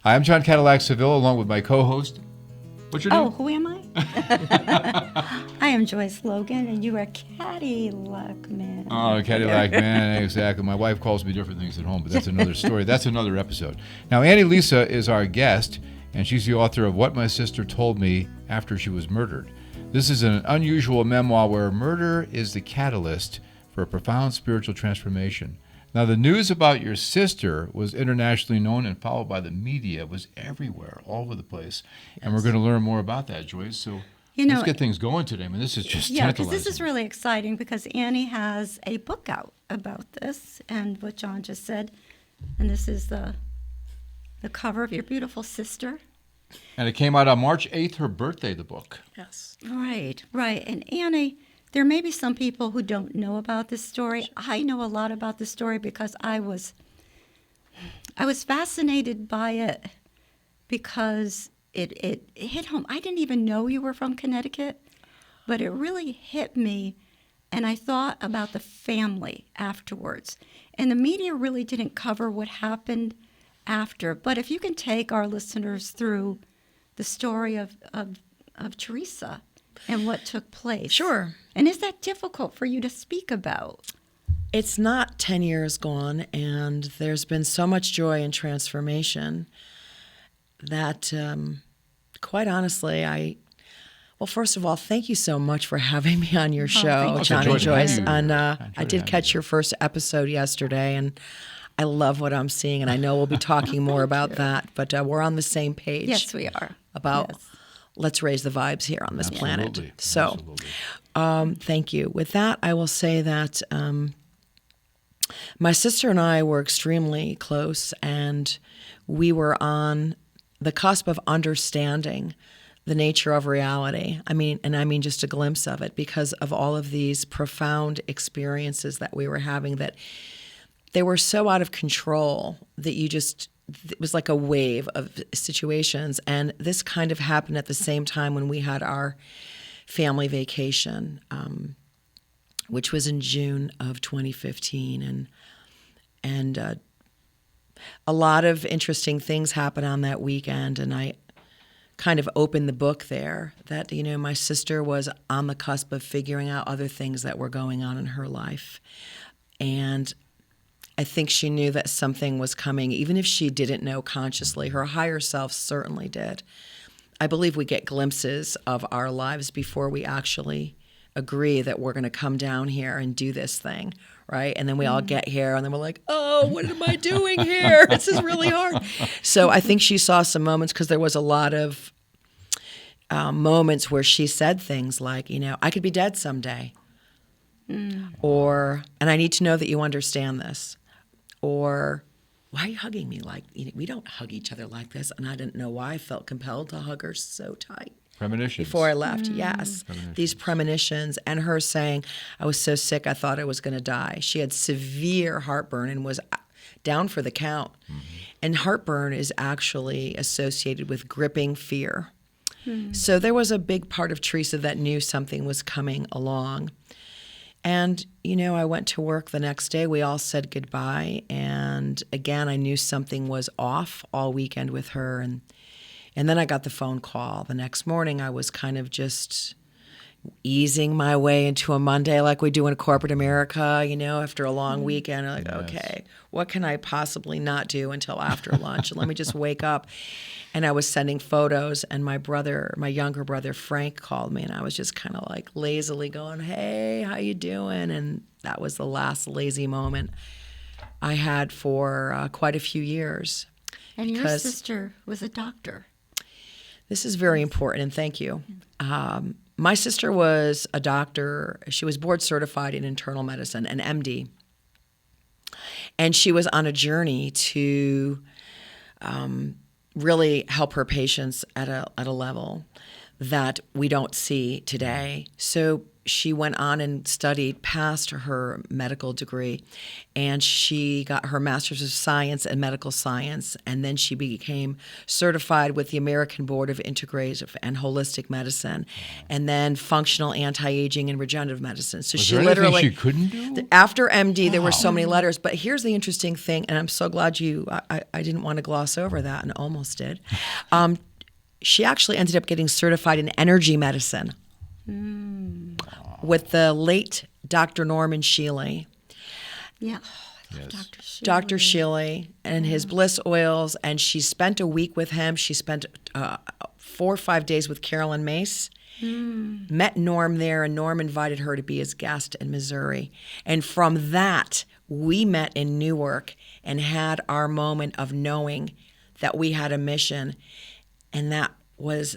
Hi, I'm John Cadillac Seville, along with my co-host. What's your name? Oh, who am I? I am Joyce Logan, and you are Cadillac Man. Oh, Cadillac Man, exactly. My wife calls me different things at home, but that's another story. That's another episode. Now, Annie Lisa is our guest, and she's the author of What My Sister Told Me After She Was Murdered. This is an unusual memoir where murder is the catalyst for a profound spiritual transformation. Now, the news about your sister was internationally known and followed by the media. It was everywhere, all over the place. Yes. And we're going to learn more about that, Joyce. So let's get things going today. I mean, this is just tantalizing. Yeah, because this is really exciting because Annie has a book out about this and what John just said. And this is the cover of your beautiful sister. And it came out on March 8th, her birthday, the book. Yes. Right. And Annie, there may be some people who don't know about this story. I know a lot about this story because I was fascinated by it because it hit home. I didn't even know you were from Connecticut, but it really hit me, and I thought about the family afterwards. And the media really didn't cover what happened after. But if you can take our listeners through the story of Teresa and what took place. Sure. And is that difficult for you to speak about? It's not 10 years gone, and there's been so much joy and transformation that, quite honestly, well, first of all, thank you so much for having me on your show, John and Joyce. And I did catch your first episode yesterday, and I love what I'm seeing, and I know we'll be talking more about that, but we're on the same page. Yes, we are. About let's raise the vibes here on this planet. So, thank you. With that, I will say that my sister and I were extremely close, and we were on the cusp of understanding the nature of reality. I mean just a glimpse of it because of all of these profound experiences that we were having that they were so out of control that it was like a wave of situations. And this kind of happened at the same time when we had our family vacation, which was in June of 2015. And a lot of interesting things happened on that weekend. And I kind of opened the book there that, my sister was on the cusp of figuring out other things that were going on in her life. And I think she knew that something was coming, even if she didn't know consciously. Her higher self certainly did. I believe we get glimpses of our lives before we actually agree that we're going to come down here and do this thing, right? And then we all get here, and then we're like, oh, what am I doing here? This is really hard. So I think she saw some moments because there was a lot of moments where she said things like, I could be dead someday. Or, and I need to know that you understand this. Or, why are you hugging me we don't hug each other like this. And I didn't know why I felt compelled to hug her so tight. Premonitions. Before I left, yes. These premonitions. And her saying, I was so sick I thought I was going to die. She had severe heartburn and was down for the count. Mm-hmm. And heartburn is actually associated with gripping fear. So there was a big part of Teresa that knew something was coming along. And, I went to work the next day. We all said goodbye. And again, I knew something was off all weekend with her. And then I got the phone call. The next morning, I was kind of just easing my way into a Monday like we do in corporate America, after a long weekend. Like, okay, what can I possibly not do until after lunch? Let me just wake up. And I was sending photos, and my younger brother, Frank, called me, and I was just kind of like lazily going, hey, how you doing? And that was the last lazy moment I had for quite a few years. And your sister was a doctor. This is very important, and thank you. My sister was a doctor. She was board certified in internal medicine, an MD. And she was on a journey to really help her patients at a level that we don't see today. So she went on and studied past her medical degree, and she got her master's of science in medical science, and then she became certified with the American Board of Integrative and Holistic Medicine, and then functional anti-aging and regenerative medicine. So Was she there anything literally, she couldn't do? after MD, there were so many letters. But here's the interesting thing, and I'm so glad I didn't want to gloss over that, and almost did. She actually ended up getting certified in energy medicine with the late Dr. Norman Shealy. Yeah. Yes. Dr. Shealy and his bliss oils, and she spent a week with him. She spent 4 or 5 days with Carolyn Mace. Met Norm there, and Norm invited her to be his guest in Missouri. And from that, we met in Newark and had our moment of knowing that we had a mission. And that was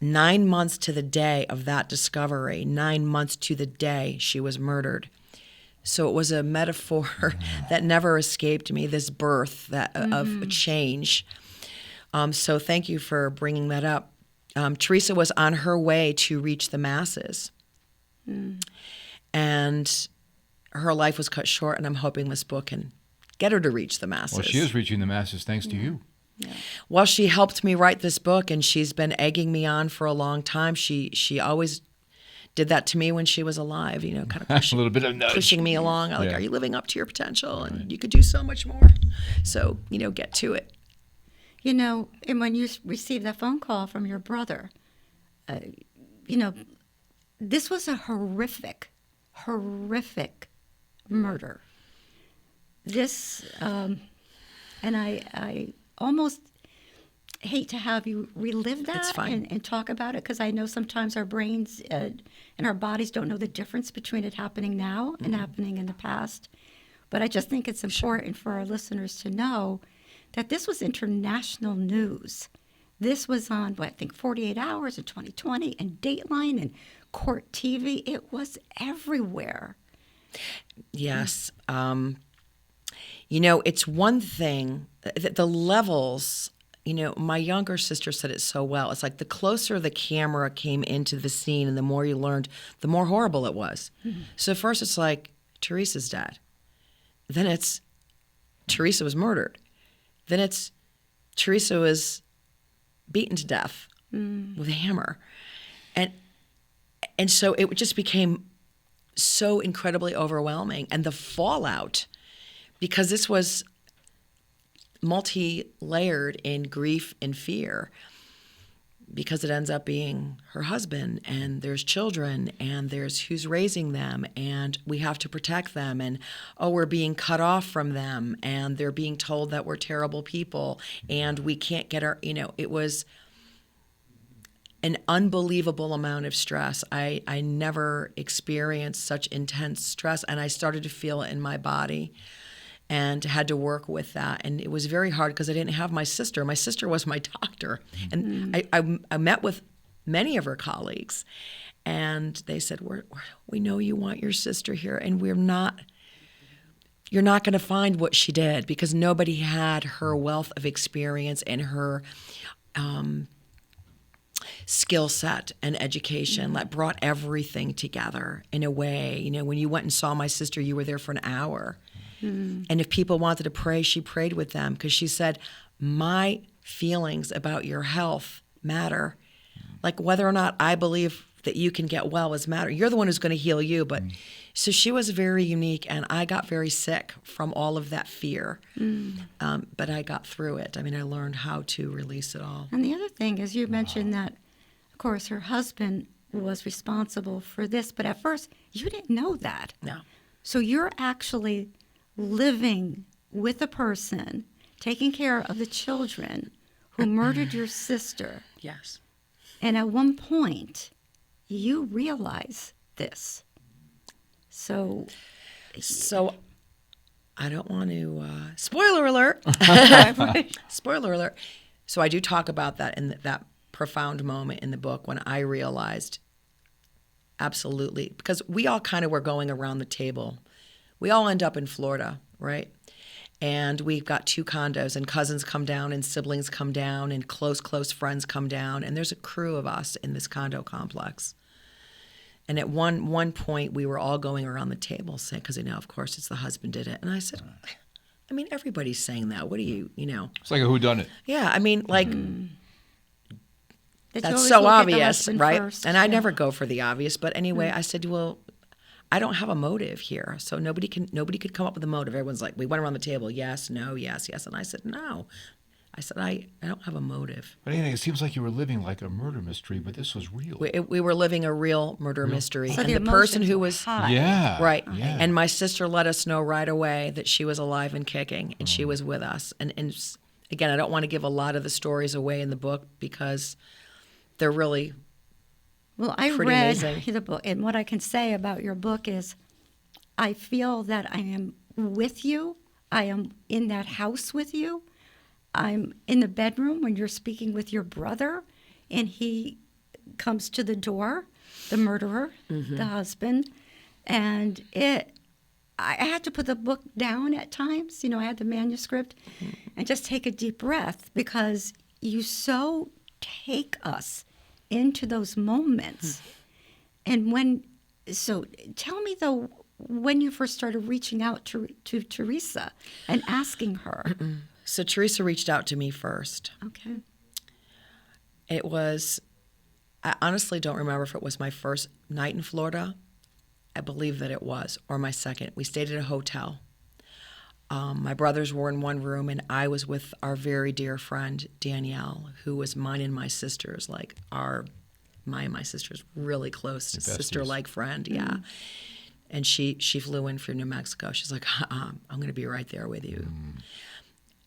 9 months to the day of that discovery, 9 months to the day she was murdered. So it was a metaphor that never escaped me, this birth of a change. So thank you for bringing that up. Teresa was on her way to reach the masses. And her life was cut short, and I'm hoping this book can get her to reach the masses. Well, she is reaching the masses thanks to you. Yeah. Well, she helped me write this book, and she's been egging me on for a long time. She always did that to me when she was alive, kind of A little bit of nudge. pushing me along. Like, Yeah. are you living up to your potential? And you could do so much more. So, get to it. And when you received that phone call from your brother, this was a horrific murder. This, and I almost hate to have you relive that It's fine. and talk about it, because I know sometimes our brains and our bodies don't know the difference between it happening now and happening in the past. But I just think it's important for our listeners to know that this was international news. This was on, I think 48 Hours in 2020 and Dateline and Court TV. It was everywhere. Yes. It's one thing that the levels, my younger sister said it so well. It's like the closer the camera came into the scene and the more you learned, the more horrible it was. So first it's like, Teresa's dead. Then it's, Teresa was murdered. Then it's, Teresa was beaten to death with a hammer. And so it just became so incredibly overwhelming. And the fallout, because this was multi-layered in grief and fear, because it ends up being her husband, and there's children, and there's who's raising them, and we have to protect them, and we're being cut off from them, and they're being told that we're terrible people, and we can't get our, it was an unbelievable amount of stress. I never experienced such intense stress, and I started to feel it in my body and had to work with that. And it was very hard because I didn't have my sister. My sister was my doctor. And I met with many of her colleagues, and they said, we know you want your sister here, and you're not going to find what she did, because nobody had her wealth of experience and her skill set and education that brought everything together in a way. When you went and saw my sister, you were there for an hour. And if people wanted to pray, she prayed with them, because she said, my feelings about your health matter. Like, whether or not I believe that you can get well is matter. You're the one who's going to heal you. But so she was very unique, and I got very sick from all of that fear. But I got through it. I mean, I learned how to release it all. And the other thing is, you mentioned that, of course, her husband was responsible for this, but at first you didn't know that. No. So you're actually living with a person, taking care of the children who murdered your sister. Yes. And at one point, you realize this. So I don't want to, spoiler alert. Spoiler alert. So I do talk about that in that profound moment in the book when I realized, absolutely, because we all kind of were going around the table. We all end up in Florida, right? And we've got 2 condos, and cousins come down, and siblings come down, and close friends come down, and there's a crew of us in this condo complex. And at one point, we were all going around the table saying, because of course, it's the husband did it. And I said, I mean, everybody's saying that. What do you know? It's like a whodunit. Yeah, I mean, like, That you that's always so look at the obvious, husband right? first. And I Yeah. never go for the obvious. But anyway, I said, well, I don't have a motive here. So nobody could come up with a motive. Everyone's like, we went around the table, yes, no, yes, yes. And I said, no. I said, I don't have a motive. But anyway, it seems like you were living like a murder mystery, but this was real. We were living a real murder mystery. So and the the person emotions who were was high. Yeah. right. Yeah. And my sister let us know right away that she was alive and kicking, and she was with us. And again, I don't want to give a lot of the stories away in the book because they're really Well, I pretty read amazing. the book, and what I can say about your book is I feel that I am with you. I am in that house with you. I'm in the bedroom when you're speaking with your brother, and he comes to the door, the murderer, the husband, and I had to put the book down at times. I had the manuscript, and just take a deep breath because you so take us into those moments. And so tell me though, when you first started reaching out to Teresa and asking her. So Teresa reached out to me first. Okay. I honestly don't remember if it was my first night in Florida. I believe that it was, or my second. We stayed at a hotel. My brothers were in one room, and I was with our very dear friend, Danielle, who was mine and my sister's, like my and my sister's really close, sister-like friend, yeah. And she flew in from New Mexico. She's like, I'm going to be right there with you.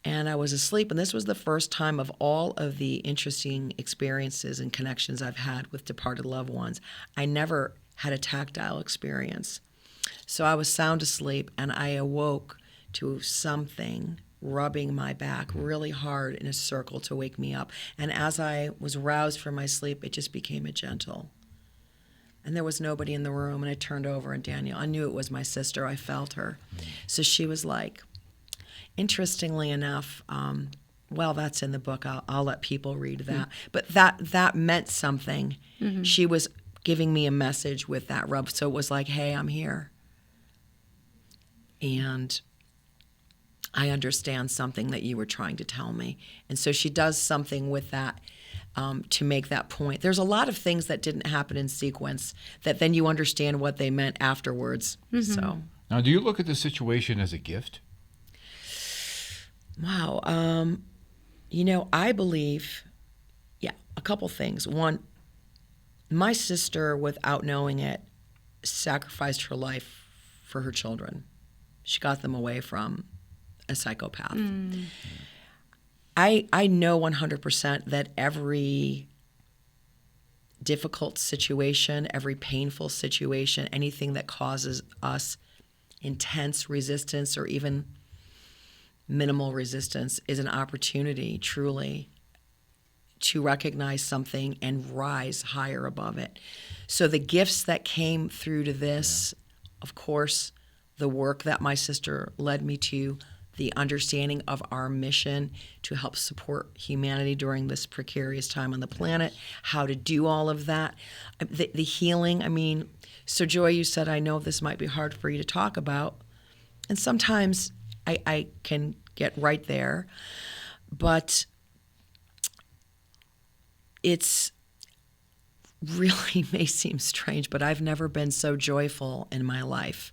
And I was asleep, and this was the first time of all of the interesting experiences and connections I've had with departed loved ones. I never had a tactile experience. So I was sound asleep, and I awoke to something rubbing my back really hard in a circle to wake me up. And as I was roused from my sleep, it just became a gentle. And there was nobody in the room, and I turned over, and Danielle, I knew it was my sister. I felt her. So she was like, interestingly enough, well, that's in the book. I'll let people read that. But that meant something. She was giving me a message with that rub. So it was like, hey, I'm here. And I understand something that you were trying to tell me. And so she does something with that to make that point. There's a lot of things that didn't happen in sequence that then you understand what they meant afterwards. So Now, do you look at the situation as a gift? wow. I believe, a couple things. One, my sister, without knowing it, sacrificed her life for her children. She got them away from a psychopath. I know 100% that every difficult situation, every painful situation, anything that causes us intense resistance or even minimal resistance is an opportunity, truly, to recognize something and rise higher above it. So the gifts that came through to this, of course, the work that my sister led me to, the understanding of our mission to help support humanity during this precarious time on the planet, how to do all of that, the healing. So Joy, you said, I know this might be hard for you to talk about, and sometimes I can get right there, but it's really may seem strange, but I've never been so joyful in my life.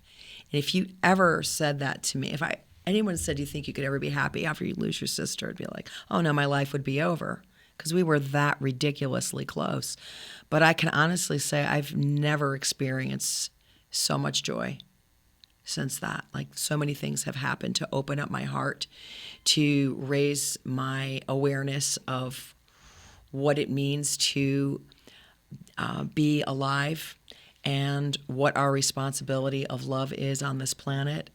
And if you ever said that to me, anyone said, do you think you could ever be happy after you lose your sister? I'd be like, oh no, my life would be over, because we were that ridiculously close. But I can honestly say I've never experienced so much joy since that. Like, so many things have happened to open up my heart, to raise my awareness of what it means to be alive and what our responsibility of love is on this planet,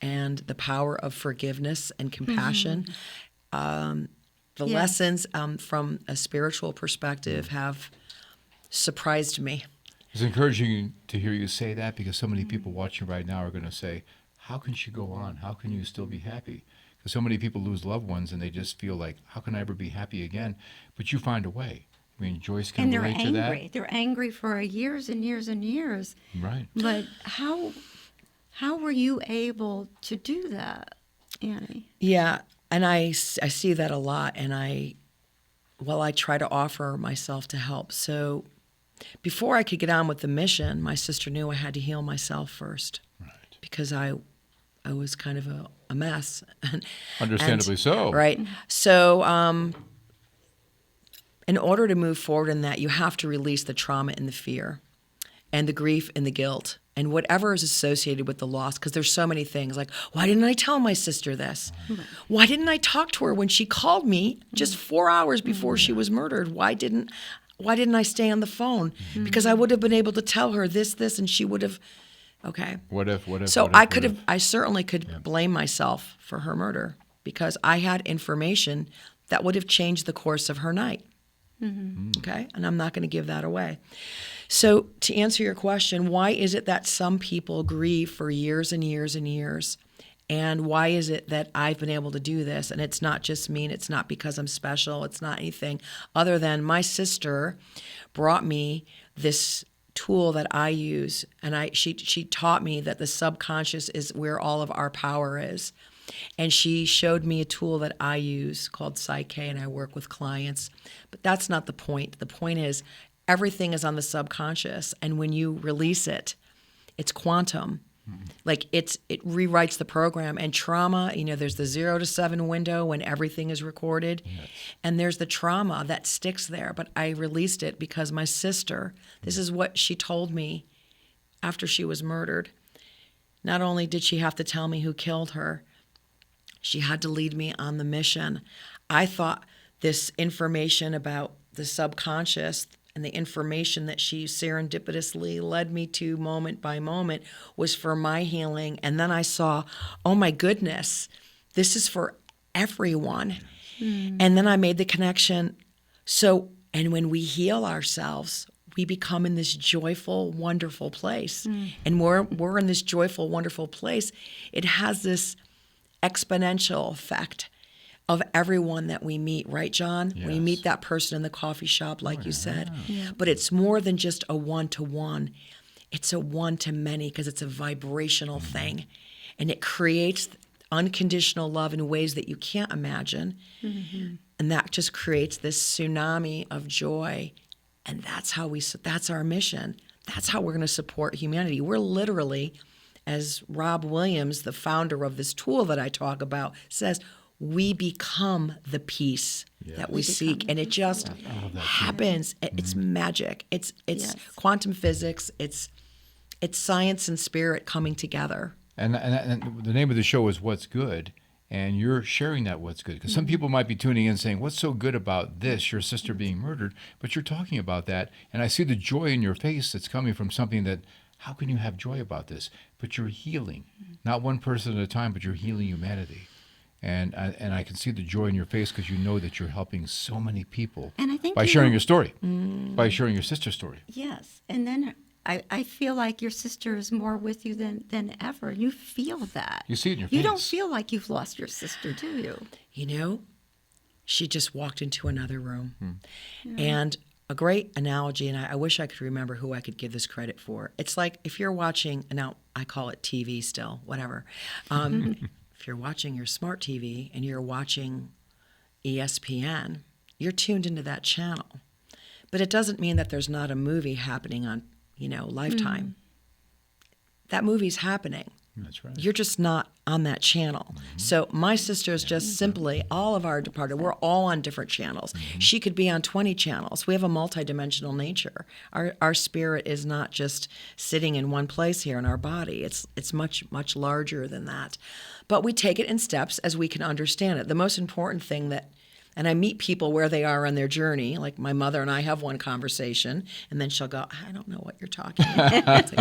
and the power of forgiveness and compassion. The lessons from a spiritual perspective have surprised me. It's encouraging to hear you say that, because so many people watching right now are going to say, how can she go on? How can you still be happy? Because so many people lose loved ones and they just feel like, how can I ever be happy again? But you find a way. I mean, Joyce can And they're relate to that. angry. They're angry for years and years and years. Right. But how were you able to do that, Annie? Yeah, and I see that a lot, and I try to offer myself to help. So before I could get on with the mission, my sister knew I had to heal myself first, Right. because I was kind of a mess. Understandably so. Right. So in order to move forward in that, you have to release the trauma and the fear and the grief and the guilt and whatever is associated with the loss, because there's so many things like, why didn't I tell my sister this? Why didn't I talk to her when she called me just 4 hours before she was murdered? Why didn't I stay on the phone? Because I would have been able to tell her this, and she would have, okay. What if? So what if? I certainly could blame myself for her murder, because I had information that would have changed the course of her night. Okay? And I'm not going to give that away. So to answer your question, why is it that some people grieve for years and years and years? And why is it that I've been able to do this? And it's not just me, and it's not because I'm special. It's not anything other than my sister brought me this tool that I use, and she taught me that the subconscious is where all of our power is. And she showed me a tool that I use called Psyche, and I work with clients. But that's not the point. The point is everything is on the subconscious, and when you release it, it's quantum. Like it rewrites the program. And trauma, there's the 0 to 7 window when everything is recorded. Yes. And there's the trauma that sticks there. But I released it because my sister, this is what she told me after she was murdered. Not only did she have to tell me who killed her, she had to lead me on the mission. I thought this information about the subconscious and the information that she serendipitously led me to moment by moment was for my healing. And then I saw, oh my goodness, this is for everyone. And then I made the connection. So, and when we heal ourselves, we become in this joyful, wonderful place. And we're in this joyful, wonderful place. It has this exponential effect of everyone that we meet, right, John? Yes. When you meet that person in the coffee shop, like you said. Yeah. But it's more than just a one-to-one. It's a one-to-many, because it's a vibrational thing. And it creates unconditional love in ways that you can't imagine. And that just creates this tsunami of joy. And that's our mission. That's how we're going to support humanity. We're literally, as Rob Williams, the founder of this tool that I talk about, says, we become the peace that we seek, and it just happens. It's magic. It's quantum physics. It's science and spirit coming together. And the name of the show is What's Good, and you're sharing that what's good. Because some people might be tuning in saying, what's so good about this, your sister being murdered? But you're talking about that, and I see the joy in your face that's coming from something that, how can you have joy about this? But you're healing, not one person at a time, but you're healing humanity. And I can see the joy in your face because you know that you're helping so many people by sharing your story, by sharing your sister's story. Yes. And then I feel like your sister is more with you than ever. You feel that. You see it in your face. You don't feel like you've lost your sister, do you? She just walked into another room. And a great analogy, and I wish I could remember who I could give this credit for. It's like if you're watching, and now I call it TV still, whatever. If you're watching your smart TV and you're watching ESPN, you're tuned into that channel. But it doesn't mean that there's not a movie happening on, Lifetime. That movie's happening. That's right. You're just not on that channel. So my sister's just simply, all of our departed, we're all on different channels. She could be on 20 channels. We have a multidimensional nature. Our spirit is not just sitting in one place here in our body. It's much, much larger than that. But we take it in steps as we can understand it. The most important thing and I meet people where they are on their journey. Like my mother and I have one conversation, and then she'll go, I don't know what you're talking about.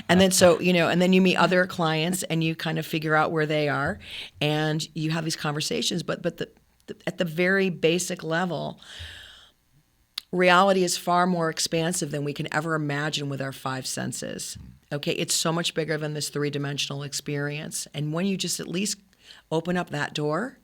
And then and then you meet other clients, and you kind of figure out where they are, and you have these conversations. But at the very basic level, reality is far more expansive than we can ever imagine with our 5 senses. Okay, it's so much bigger than this 3-dimensional experience. And when you just at least open up that door,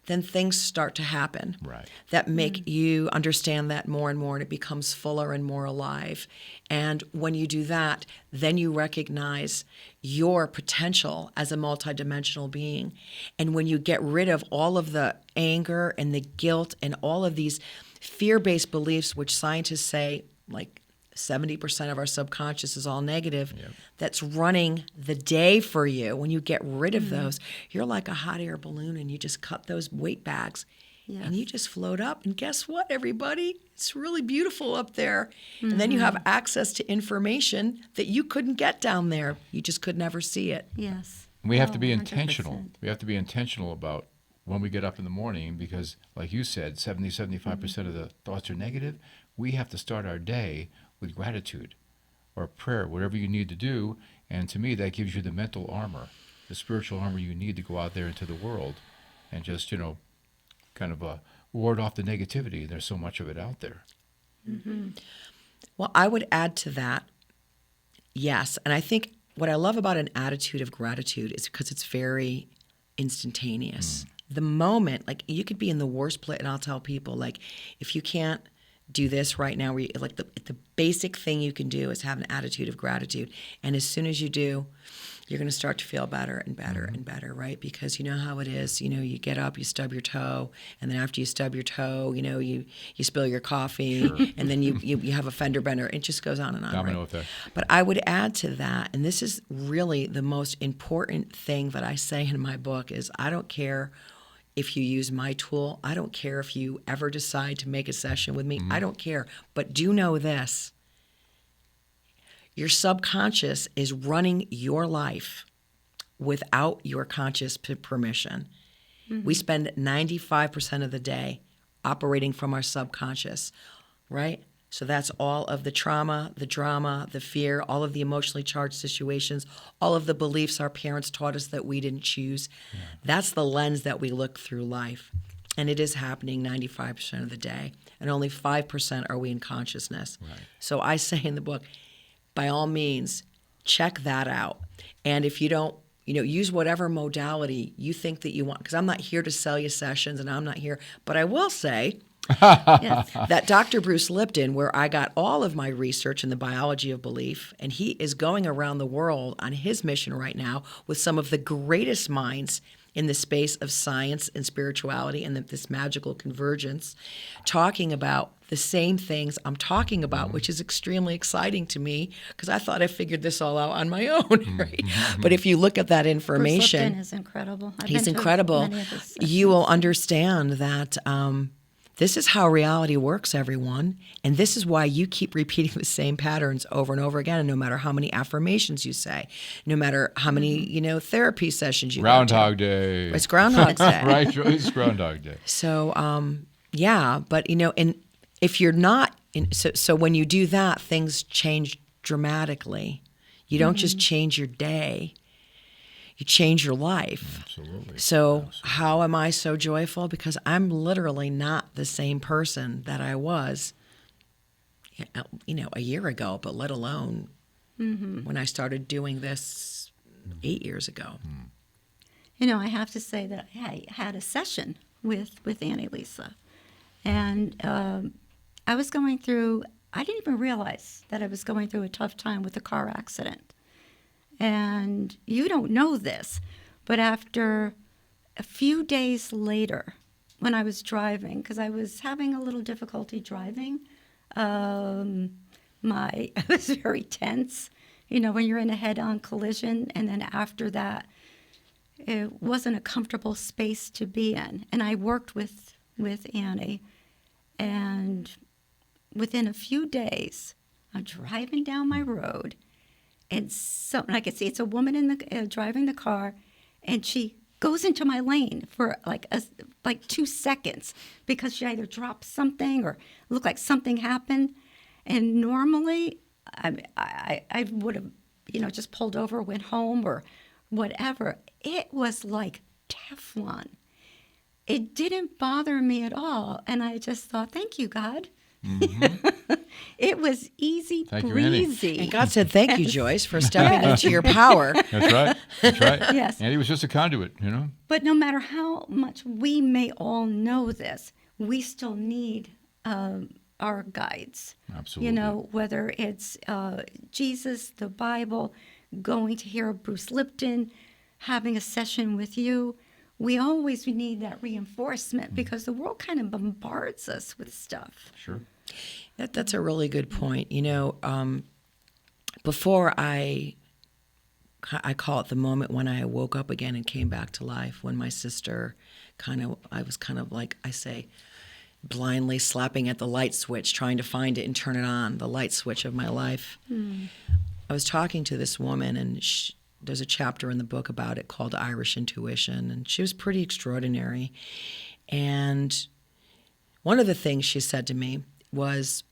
then things start to happen Right. that make you understand that more and more, and it becomes fuller and more alive. And when you do that, then you recognize your potential as a multidimensional being. And when you get rid of all of the anger and the guilt and all of these fear-based beliefs, which scientists say, like 70% of our subconscious is all negative, that's running the day for you. When you get rid of those, you're like a hot air balloon, and you just cut those weight bags and you just float up. And guess what, everybody? It's really beautiful up there. And then you have access to information that you couldn't get down there. You just could never see it. Yes. We have to be 100%. intentional. We have to be intentional about when we get up in the morning, because like you said, 75% of the thoughts are negative. We have to start our day with gratitude or prayer, whatever you need to do. And to me, that gives you the mental armor, the spiritual armor you need to go out there into the world and just, kind of ward off the negativity. There's so much of it out there. Well, I would add to that, yes. And I think what I love about an attitude of gratitude is because it's very instantaneous. The moment, like, you could be in the worst place, and I'll tell people, like, if you can't do this right now, where you, like, the basic thing you can do is have an attitude of gratitude. And as soon as you do, you're going to start to feel better and better and better, right? Because you know how it is. You get up, you stub your toe, and then after you stub your toe, you spill your coffee, and then you have a fender bender. It just goes on and on. Domino right? effect. But I would add to that, and this is really the most important thing that I say in my book, is I don't care if you use my tool. I don't care if you ever decide to make a session with me. I don't care. But do know this. Your subconscious is running your life without your conscious permission. We spend 95% of the day operating from our subconscious, right? So that's all of the trauma, the drama, the fear, all of the emotionally charged situations, all of the beliefs our parents taught us that we didn't choose. That's the lens that we look through life. And it is happening 95% of the day. And only 5% are we in consciousness. Right. So I say in the book, by all means, check that out. And if you don't, use whatever modality you think that you want, because I'm not here to sell you sessions, and I'm not here, but I will say that Dr. Bruce Lipton, where I got all of my research in the biology of belief, and he is going around the world on his mission right now with some of the greatest minds in the space of science and spirituality and this magical convergence, talking about the same things I'm talking about, which is extremely exciting to me, because I thought I figured this all out on my own, right? But if you look at that information, Bruce Lipton is incredible. he's incredible. You will understand that this is how reality works, everyone. And this is why you keep repeating the same patterns over and over again. And no matter how many affirmations you say, no matter how many, therapy sessions you Groundhog go to. Day. It's Groundhog Day. Right, it's Groundhog Day. So, but, and if you're not, so when you do that, things change dramatically. You don't just change your day. You change your life. Absolutely. So how am I so joyful? Because I'm literally not the same person that I was, a year ago, but let alone when I started doing this 8 years ago. I have to say that I had a session with Annalisa, and I was going through, I didn't even realize that I was going through a tough time with a car accident. And you don't know this, but after a few days later, when I was driving, because I was having a little difficulty driving, I was very tense, when you're in a head-on collision, and then after that, it wasn't a comfortable space to be in. And I worked with Annie, and within a few days, I'm driving down my road, and I could see it's a woman in the driving the car, and she goes into my lane for like 2 seconds because she either dropped something or looked like something happened. And normally, I would have just pulled over, went home, or whatever. It was like Teflon. It didn't bother me at all, and I just thought, thank you, God. It was easy Thank you, Annie. breezy. And God said, thank you, Joyce, for stepping into your power. That's right. That's right. Yes. Andy was just a conduit, you know? But no matter how much we may all know this, we still need our guides. Absolutely. You know, whether it's Jesus, the Bible, going to hear Bruce Lipton, having a session with you. We always need that reinforcement because the world kind of bombards us with stuff. Sure. That's a really good point. You know, before I call it the moment when I woke up again and came back to life, when my sister I was kind of like, I say, blindly slapping at the light switch, trying to find it and turn it on, the light switch of my life. I was talking to this woman, and there's a chapter in the book about it called Irish Intuition, and she was pretty extraordinary. And one of the things she said to me was,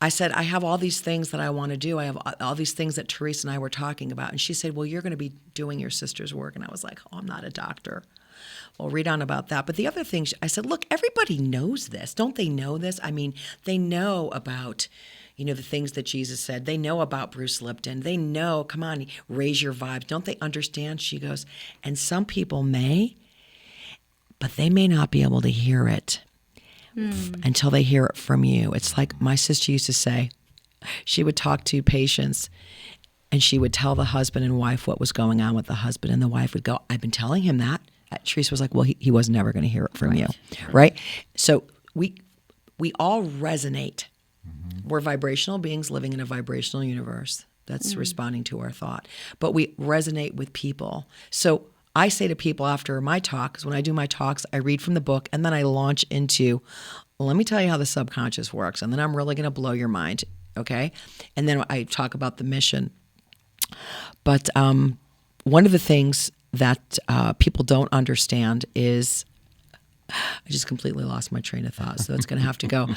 I said, I have all these things that I want to do. I have all these things that Teresa and I were talking about. And she said, well, you're going to be doing your sister's work. And I was like, oh, I'm not a doctor. Well, read on about that. But the other thing, I said, look, everybody knows this. Don't they know this? I mean, they know about, you know, the things that Jesus said. They know about Bruce Lipton. They know, come on, raise your vibes. Don't they understand? She goes, and some people may, but they may not be able to hear it until they hear it from you. It's like my sister used to say, she would talk to patients and she would tell the husband and wife what was going on with the husband, and the wife would go, I've been telling him that. Teresa was like, well, he was never going to hear it from you, right? So we all resonate. We're vibrational beings living in a vibrational universe that's responding to our thought, but we resonate with people. So I say to people after my talks, when I do my talks, I read from the book, and then I launch into, let me tell you how the subconscious works, and then I'm really going to blow your mind, okay? And then I talk about the mission. But one of the things that people don't understand is, I just completely lost my train of thought, so it's going to have to go.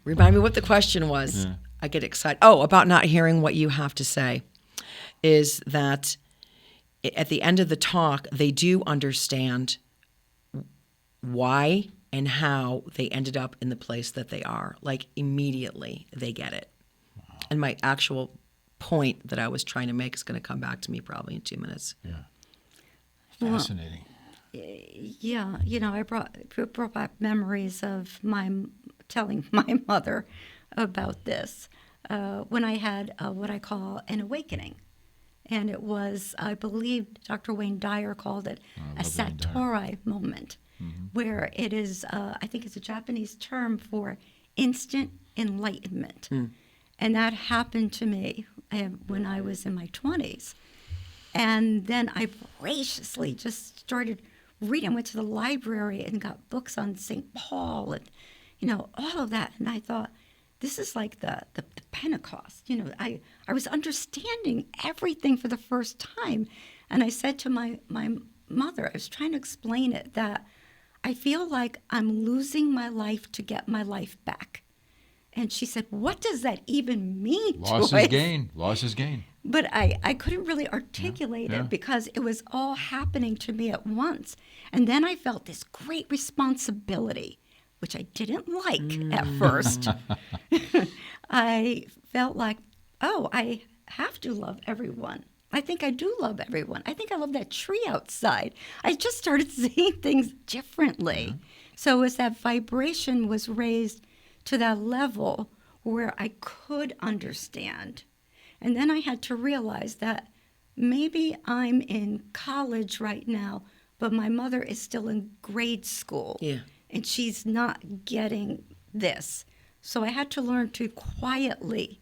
Remind me what the question was. Yeah. I get excited. Oh, about not hearing what you have to say, is that at the end of the talk, they do understand why and how they ended up in the place that they are. Like, immediately they get it. Wow. And my actual point that I was trying to make is going to come back to me probably in 2 minutes. Yeah. Fascinating. Yeah, you know, it brought back memories of telling my mother about this when I had what I call an awakening. And it was, I believe Dr. Wayne Dyer called it a Satori moment, where it is, I think it's a Japanese term for instant enlightenment. And that happened to me when I was in my 20s. And then I voraciously just started reading. I went to the library and got books on St. Paul and, you know, all of that. And I thought, this is like the Pentecost. You know, I was understanding everything for the first time. And I said to my mother, I was trying to explain it, that I feel like I'm losing my life to get my life back. And she said, what does that even mean, Loss Joyce? is gain. Loss is gain. But I couldn't really articulate it because it was all happening to me at once. And then I felt this great responsibility, which I didn't like at first. I felt like, oh, I have to love everyone. I think I do love everyone. I think I love that tree outside. I just started seeing things differently. So as that vibration was raised to that level where I could understand. And then I had to realize that maybe I'm in college right now, but my mother is still in grade school. Yeah. And she's not getting this. So I had to learn to quietly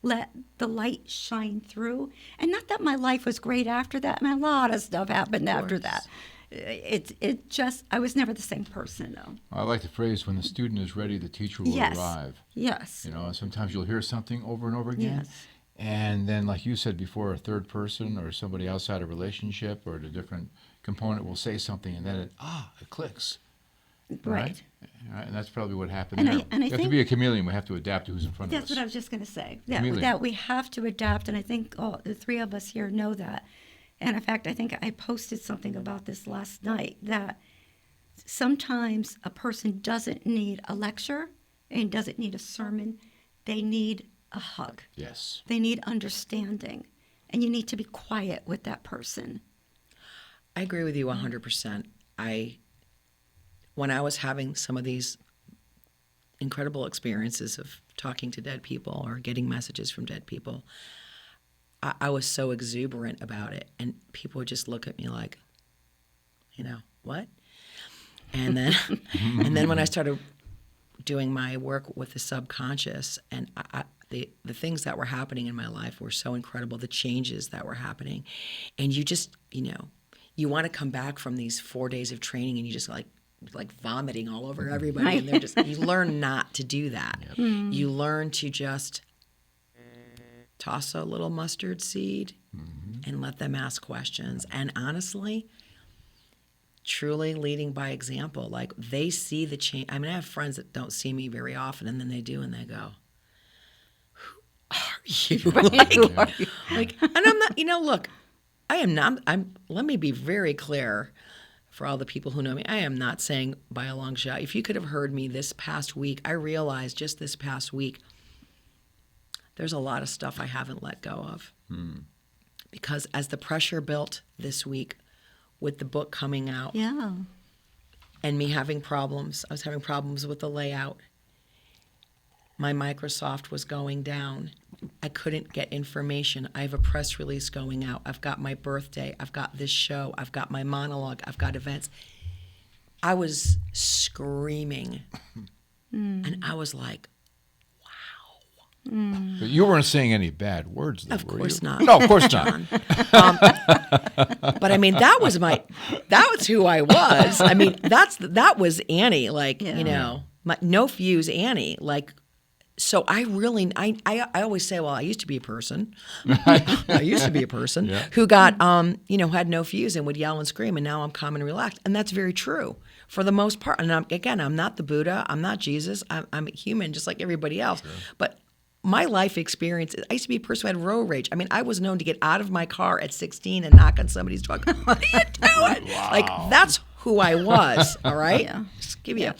let the light shine through. And not that my life was great after that. I mean, a lot of stuff happened after that. It just, I was never the same person, though. I like the phrase, when the student is ready, the teacher will arrive. Yes. You know, sometimes you'll hear something over and over again. Yes. And then, like you said before, a third person or somebody outside a relationship or a different component will say something, and then it clicks. Right. And that's probably what happened there. And I you have to be a chameleon. We have to adapt to who's in front of us. That's what I was just going to say. That we have to adapt, and I think the three of us here know that. And in fact, I think I posted something about this last night, that sometimes a person doesn't need a lecture. and doesn't need a sermon. They need a hug. Yes. They need understanding. And you need to be quiet with that person. I agree with you 100%. When I was having some of these incredible experiences of talking to dead people or getting messages from dead people, I was so exuberant about it. And people would just look at me like, what? And then, and then when I started doing my work with the subconscious, and the things that were happening in my life were so incredible, the changes that were happening. And you just, you want to come back from these 4 days of training and you just like vomiting all over everybody. Right. And they're just, you learn not to do that. Yep. You learn to just toss a little mustard seed and let them ask questions. And honestly, truly leading by example, like they see the change. I mean, I have friends that don't see me very often, and then they do, and they go, "Who are you?" Like, and I'm not. Look, I am not. Let me be very clear for all the people who know me. I am not saying by a long shot. If you could have heard me this past week, I realized just this past week, there's a lot of stuff I haven't let go of, because as the pressure built this week, with the book coming out, and me having problems. I was having problems with the layout. My Microsoft was going down. I couldn't get information. I have a press release going out. I've got my birthday. I've got this show. I've got my monologue. I've got events. I was screaming. And I was like, But you weren't saying any bad words, though, of were course you? not. No, of course not. But I mean, that was who I was. I mean, that was Annie, like, my no fuse Annie, like. So I always say, well, I used to be a person. I used to be a person who got, had no fuse and would yell and scream, and now I'm calm and relaxed. And that's very true for the most part. And I'm not the Buddha. I'm not Jesus. I'm a human just like everybody else. Sure. But my life experience, I used to be a person who had road rage. I mean, I was known to get out of my car at 16 and knock on somebody's door. What are you doing? Wow. Like, that's who I was, all right? Just give you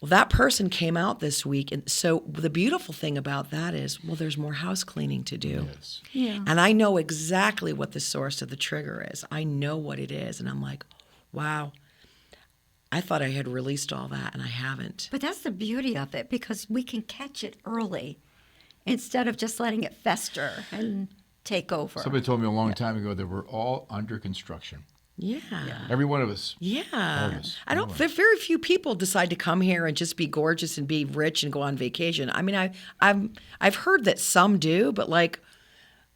Well, that person came out this week. And so the beautiful thing about that is, well, there's more house cleaning to do. Yes. Yeah. And I know exactly what the source of the trigger is. I know what it is. And I'm like, wow, I thought I had released all that, and I haven't. But that's the beauty of it, because we can catch it early instead of just letting it fester and take over. Somebody told me a long time ago that we're all under construction. Yeah. Every one of us. Yeah. All of us. Very few people decide to come here and just be gorgeous and be rich and go on vacation. I mean, I've heard that some do, but like,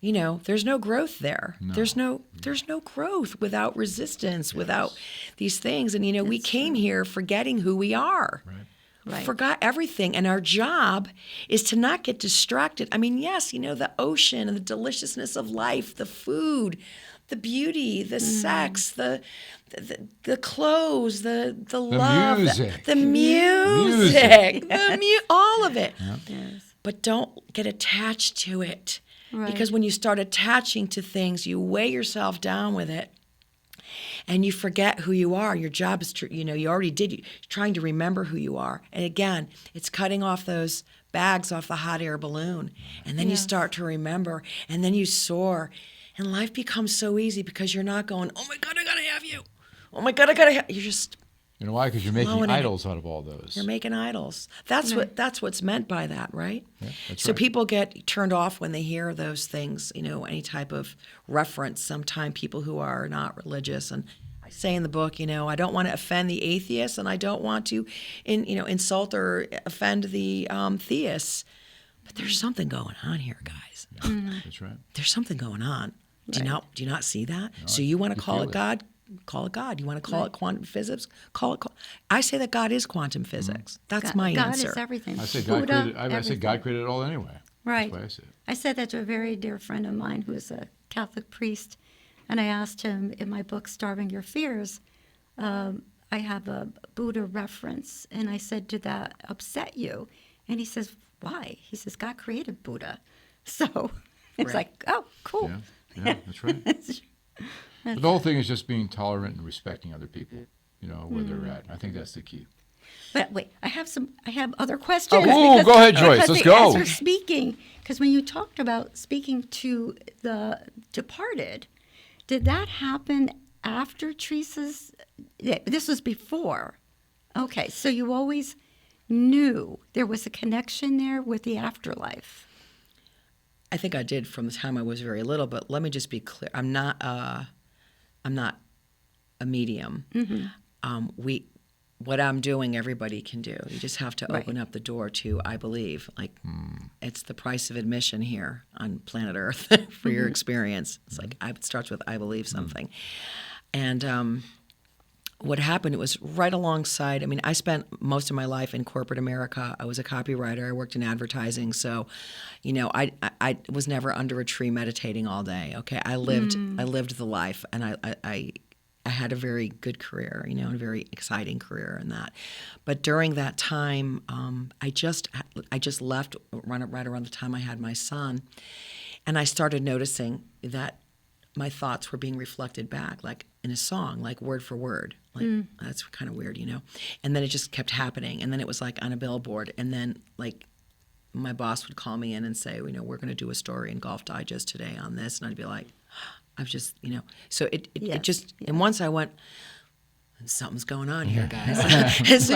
there's no growth there. No. There's no growth without resistance, without these things. And we came here forgetting who we are. Right. Forgot everything. And our job is to not get distracted. I mean, yes, the ocean and the deliciousness of life, the food, the beauty, the sex, the clothes, the love, music. the music, all of it. Yep. Yes. But don't get attached to it. Right. Because when you start attaching to things, you weigh yourself down with it. And you forget who you are. Your job is, you already did. You're trying to remember who you are. And again, it's cutting off those bags off the hot air balloon. And then you start to remember. And then you soar. And life becomes so easy because you're not going, oh my God, I got to have you. Oh my God, I got to have you. You're just. You know why? Because you're making idols out of all those. You're making idols. That's what's meant by that, right? Yeah, that's so right. People get turned off when they hear those things, any type of reference. Sometimes people who are not religious, and I say in the book, I don't want to offend the atheists, and I don't want to, insult or offend the theists. But there's something going on here, guys. Yeah, that's right. There's something going on. Right. Do you not see that? No, So you want to call it it. God? Call it God. You want to call it quantum physics? Call it. I say that God is quantum physics. That's my answer. God is everything. I say Buddha, God created it all anyway. Right. That's why I say it. I said that to a very dear friend of mine who is a Catholic priest, and I asked him in my book, Starving Your Fears, I have a Buddha reference, and I said, did that upset you? And he says, why? He says, God created Buddha. So it's like, oh, cool. Yeah, that's right. But the whole thing is just being tolerant and respecting other people, where they're at. I think that's the key. But wait, I have other questions. Oh, go ahead, Joyce. Let's go. As we're speaking, because when you talked about speaking to the departed, did that happen after Teresa's? This was before. Okay, so you always knew there was a connection there with the afterlife. I think I did from the time I was very little, but let me just be clear. I'm not a medium. What I'm doing, everybody can do. You just have to open up the door to, I believe. Like, it's the price of admission here on planet Earth for your experience. It's like, it starts with, I believe something. And what happened, it was right alongside, I mean, I spent most of my life in corporate America. I was a copywriter. I worked in advertising. So, you know, I was never under a tree meditating all day. Okay, I lived the life, and I had a very good career, you know, and a very exciting career in that. But during that time, I just left right around the time I had my son, and I started noticing that my thoughts were being reflected back, like in a song, like word for word. Like, that's kind of weird, you know? And then it just kept happening. And then it was like on a billboard. And then like my boss would call me in and say, you know, we're going to do a story in Golf Digest today on this. And I'd be like, I've just, you know. So it just, and once I went, something's going on here, guys. as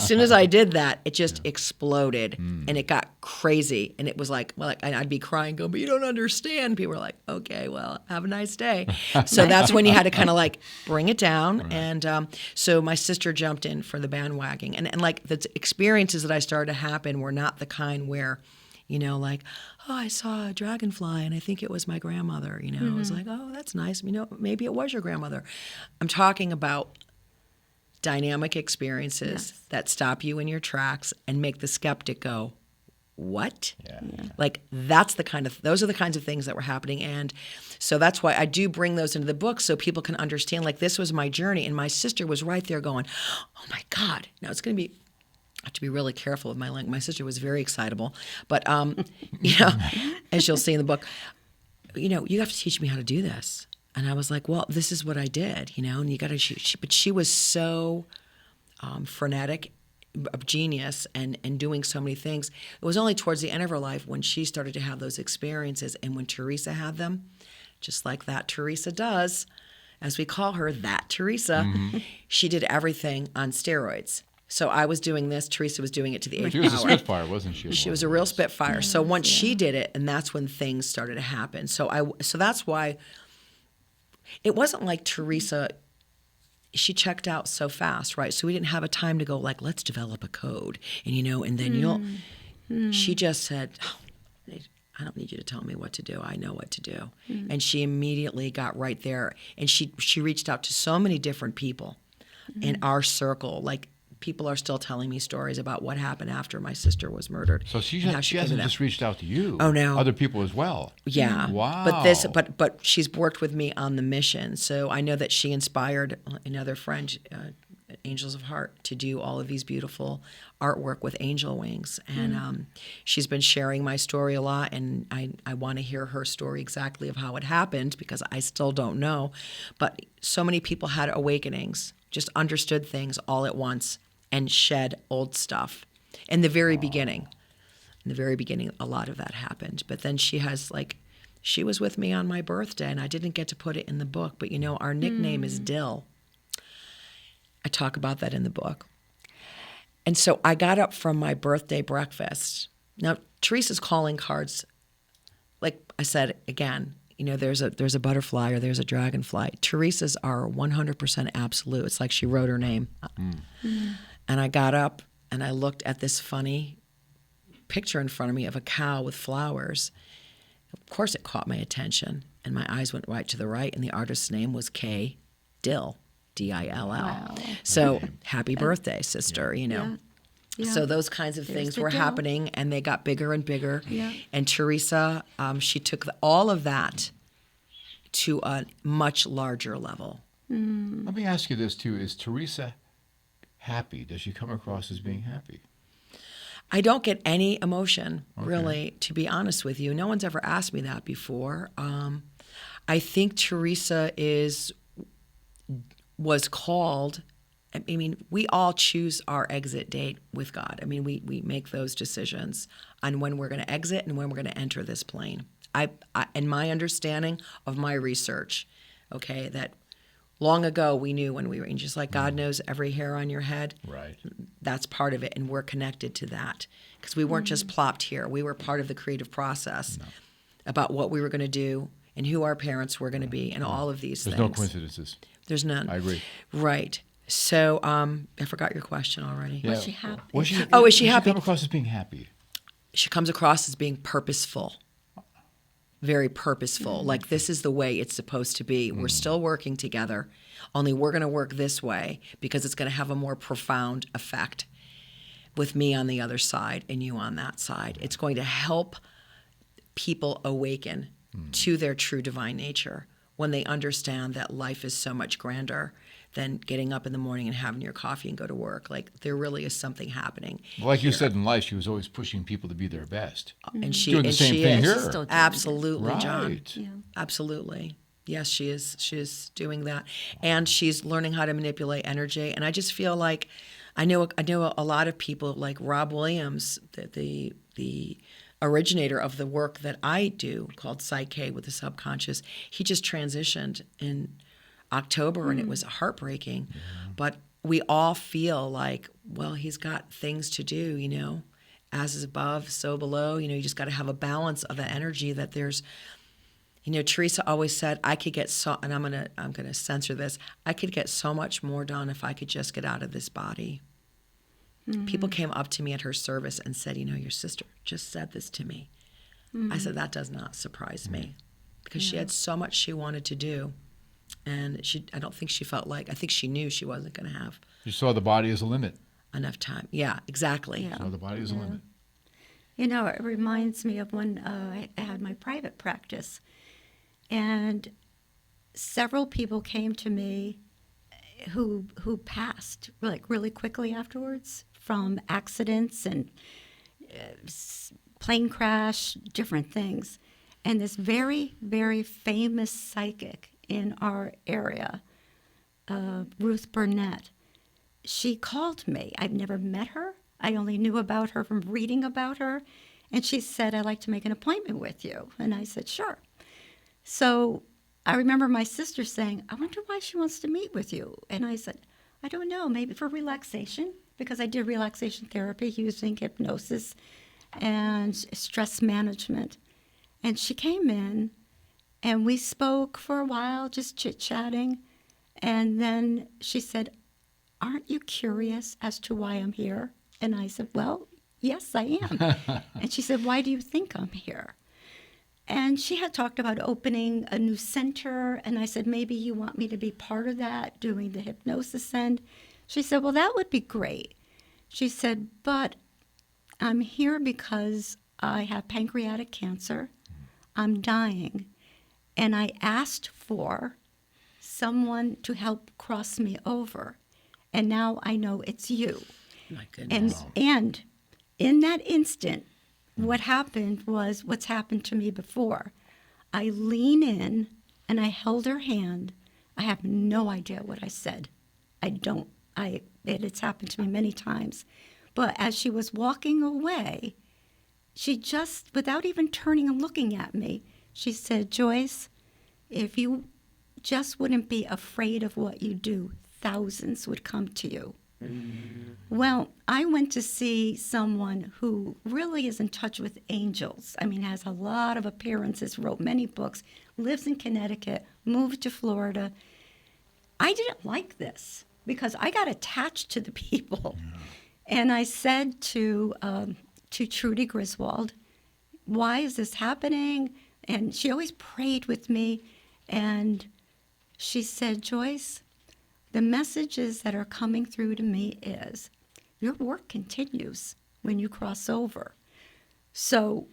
soon as I did that, it just exploded, and it got crazy, and it was like, well, I'd be crying, going, but you don't understand. People were like, okay, well, have a nice day. So that's when you had to kind of like bring it down, and so my sister jumped in for the bandwagon, and like the experiences that I started to happen were not the kind where, you know, like, oh, I saw a dragonfly and I think it was my grandmother, you know. I was like, oh, that's nice. You know, maybe it was your grandmother. I'm talking about dynamic experiences that stop you in your tracks and make the skeptic go, what? Yeah. Like those are the kinds of things that were happening. And so that's why I do bring those into the book so people can understand, like, this was my journey. And my sister was right there going, oh my God. Now it's going to be, I have to be really careful with my language. My sister was very excitable, but, you know, as you'll see in the book, you know, you have to teach me how to do this. And I was like, well, this is what I did, you know, and you got to, but she was so frenetic, a genius, and doing so many things. It was only towards the end of her life when she started to have those experiences, and when Teresa had them, just like that Teresa does, as we call her, that Teresa, she did everything on steroids. So I was doing this, Teresa was doing it to the 8th power. She was a Spitfire, wasn't she? She was a real Spitfire. Yes, so once she did it, and that's when things started to happen. So that's why it wasn't like Teresa, she checked out so fast, right? So we didn't have a time to go like, let's develop a code. And, you know, and then she just said, oh, I don't need you to tell me what to do. I know what to do. And she immediately got right there. And she reached out to so many different people in our circle. Like, people are still telling me stories about what happened after my sister was murdered. So she hasn't just reached out to you. Oh, no. Other people as well. Yeah. Wow. But she's worked with me on the mission. So I know that she inspired another friend, Angels of Heart, to do all of these beautiful artwork with angel wings. And she's been sharing my story a lot, and I want to hear her story exactly of how it happened, because I still don't know. But so many people had awakenings, just understood things all at once, and shed old stuff. In the very beginning, a lot of that happened. But then she was with me on my birthday, and I didn't get to put it in the book, but, you know, our nickname is Dill. I talk about that in the book. And so I got up from my birthday breakfast. Now, Teresa's calling cards, like I said, again, you know, there's a butterfly or there's a dragonfly. Teresa's are 100% absolute. It's like she wrote her name. And I got up and I looked at this funny picture in front of me of a cow with flowers. Of course, it caught my attention, and my eyes went right to the right, and the artist's name was Kay Dill, D-I-L-L. Wow. So happy birthday, sister, you know. Yeah. So those kinds of things were happening, and they got bigger and bigger. Yeah. And Teresa, she took all of that to a much larger level. Let me ask you this, too. Is Teresa happy? Does she come across as being happy? I don't get any emotion, really, to be honest with you. No one's ever asked me that before. I think Teresa was called I mean, we all choose our exit date with God. I mean, we make those decisions on when we're going to exit and when we're going to enter this plane. In my understanding of my research, okay, that long ago we knew when we were in, just like God knows every hair on your head. Right. That's part of it, and we're connected to that because we weren't just plopped here. We were part of the creative process about what we were going to do and who our parents were going to be and all of these There's things. no coincidences. There's none. I agree. Right. So I forgot your question already. Was she happy? Was she, Oh, is she does happy? She come across as being happy. She comes across as being purposeful. Very purposeful. Like, this is the way it's supposed to be. We're still working together, only we're going to work this way because it's going to have a more profound effect with me on the other side and you on that side. It's going to help people awaken to their true divine nature when they understand that life is so much grander than getting up in the morning and having your coffee and go to work. Like, there really is something happening. Well, like you said in life, she was always pushing people to be their best. And she Doing the and same she thing is. here. She's still doing Absolutely, Right. John. Yeah. Absolutely. Yes, she is. She's doing that, and she's learning how to manipulate energy. And I just feel like I know a lot of people like Rob Williams, the originator of the work that I do called Psyche with the subconscious. He just transitioned in October, and it was heartbreaking. But we all feel like, well, he's got things to do, you know, as is above, so below. You know, you just got to have a balance of the energy that there's. You know, Teresa always said, I could get so, and I'm gonna censor this. I could get so much more done if I could just get out of this body. People came up to me at her service and said, you know, your sister just said this to me. I said, that does not surprise me, because she had so much she wanted to do, and I don't think she felt like, I think she knew she wasn't going to have You saw the body as a limit. enough time. Yeah, exactly. Yeah. So the body is a limit. You know, it reminds me of when I had my private practice, and several people came to me who passed like really quickly afterwards from accidents and plane crash, different things. And this very, very famous psychic in our area, Ruth Burnett, she called me. I've never met her. I only knew about her from reading about her. And she said, I'd like to make an appointment with you. And I said, sure. So I remember my sister saying, I wonder why she wants to meet with you. And I said, I don't know, maybe for relaxation, because I did relaxation therapy using hypnosis and stress management. And she came in, and we spoke for a while, just chit-chatting. And then she said, aren't you curious as to why I'm here? And I said, well, yes, I am. And she said, why do you think I'm here? And she had talked about opening a new center, and I said, maybe you want me to be part of that, doing the hypnosis end. She said, well, that would be great. She said, but I'm here because I have pancreatic cancer. I'm dying, and I asked for someone to help cross me over, and now I know it's you. My goodness. And in that instant, what happened was what's happened to me before. I lean in and I held her hand. I have no idea what I said. It's happened to me many times. But as she was walking away, she just, without even turning and looking at me, she said, Joyce, if you just wouldn't be afraid of what you do, thousands would come to you. Well, I went to see someone who really is in touch with angels. I mean, has a lot of appearances, wrote many books, lives in Connecticut, moved to Florida. I didn't like this because I got attached to the people. Yeah. And I said to Trudy Griswold, why is this happening? And she always prayed with me. And she said, Joyce, the messages that are coming through to me is your work continues when you cross over. So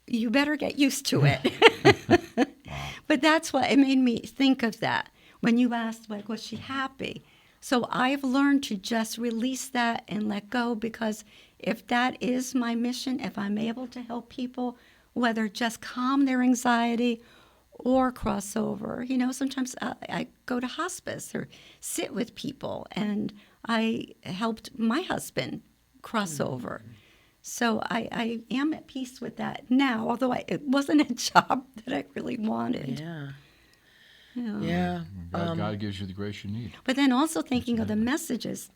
you better get used to it. But that's what it made me think of that. When you asked, like, was she happy? So I've learned to just release that and let go, because if that is my mission, if I'm able to help people, whether just calm their anxiety or cross over. You know, sometimes I go to hospice or sit with people, and I helped my husband cross over. So I am at peace with that now, although it wasn't a job that I really wanted. Yeah. Yeah. Yeah. God gives you the grace you need. But then also thinking of the messages,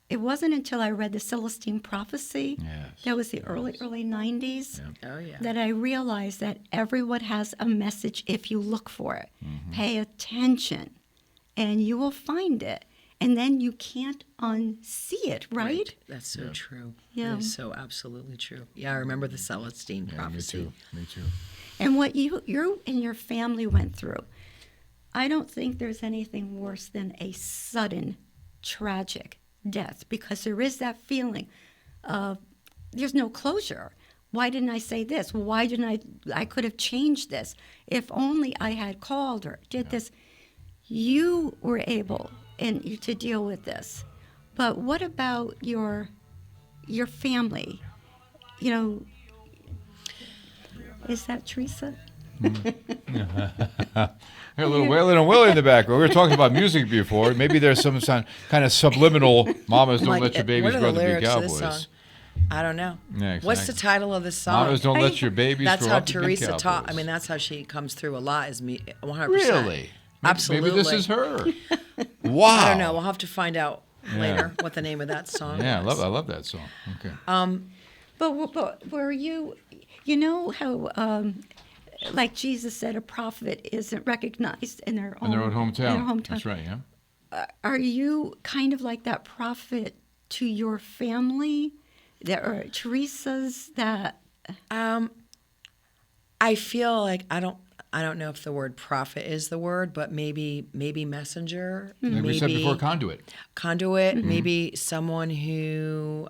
it wasn't until I read the Celestine Prophecy, Yes. that was the early 90s, Oh, yeah. that I realized that everyone has a message if you look for it. Pay attention, and you will find it. And then you can't unsee it, right? That's so true. Yeah. It is so absolutely true. Yeah, I remember the Celestine prophecy. Me too. And what you and your family went through, I don't think there's anything worse than a sudden, tragic death, because there is that feeling of there's no closure. Why didn't I say this? Why didn't I could have changed this. If only I had called or did this. You were able to deal with this. But what about your family? You know, is that Teresa? A little Waylon and Willie in the background. We were talking about music before. Maybe there's some kind of subliminal "Mamas don't let your babies what are grow the up to be lyrics to this cowboys." song? I don't know. Yeah, What's the exactly. title of this song? Mamas don't let your babies That's grow how up to be Teresa cowboys. taught. I mean, that's how she comes through a lot. Is me 100%. Really? Absolutely. Maybe this is her. Wow. I don't know. We'll have to find out Yeah. later what the name of that song Yeah, is. I love that song. Okay. But were you know how, like Jesus said, a prophet isn't recognized in their own hometown. In their hometown. That's right. Yeah. Are you kind of like that prophet to your family? Or Teresa's that? I feel like I don't know if the word prophet is the word, but maybe messenger. Like we said before, conduit. Conduit, maybe someone who